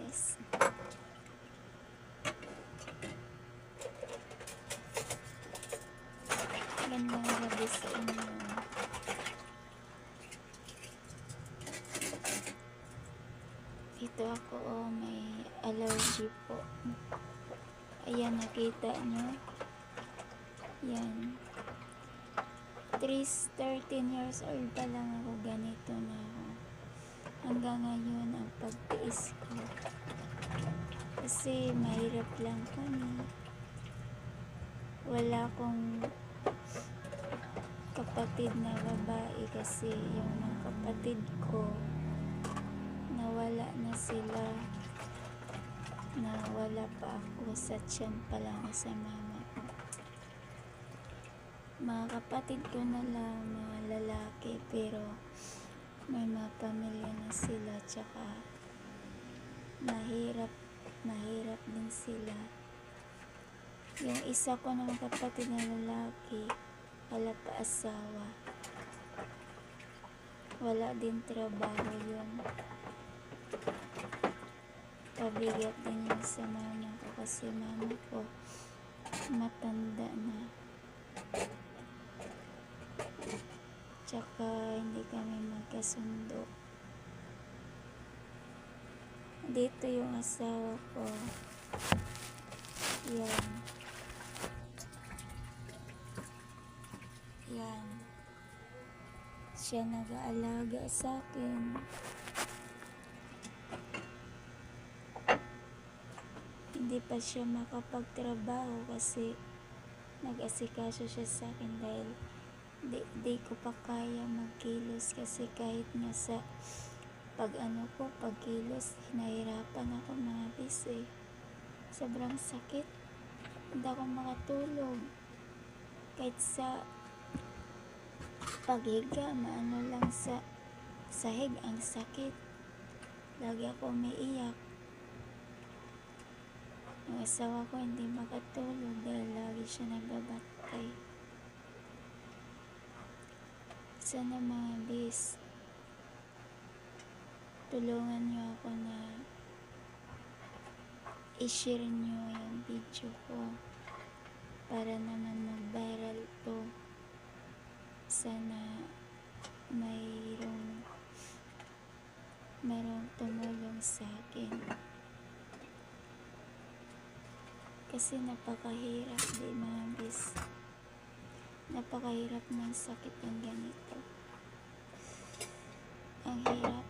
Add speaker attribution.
Speaker 1: guys. Gandang gabi sa inyo. Ito ako, may allergy po. Ayan, nakita nyo. Yan. 13 years old pa lang ako, ganito na ako. Hanggang ngayon, ang pagtiis ko. Kasi mahirap lang kami. Wala akong kapatid na babae kasi yung mga kapatid ko nawala na sila. Nawala pa ako sa tiyan pa lang sa mama ko. Mga kapatid ko na lang, mga lalaki, pero may mga pamilya na sila, tsaka mahirap din sila. Yung isa ko ng kapatid na lalaki, wala pa asawa, wala din trabaho. Yun, pabigat din yun sa mama ko kasi mama ko matanda na, tsaka hindi kami magkasundo. Dito yung asawa ko. Yan. Yan. Siya nag-aalaga sa akin. Hindi pa siya makapagtrabaho kasi nag-asikaso siya sa akin dahil di ko pa kaya magkilos, kasi kahit nga sa pagkilos, hinahirapan ako mga bis. Sobrang sakit. Hindi ako makatulog. Kahit sa paghiga, maano lang sa sahig, ang sakit. Lagi ako umiiyak. Yung asawa ko hindi makatulog dahil lagi siya nagbabantay. Sana mga bis, tulungan niyo ako na i-share niyo yung video ko para naman mag-viral to. Sana mayroong tumulong sa akin. Kasi napakahirap din mga bis. Napakahirap ng sakit ng ganito. Ang hirap.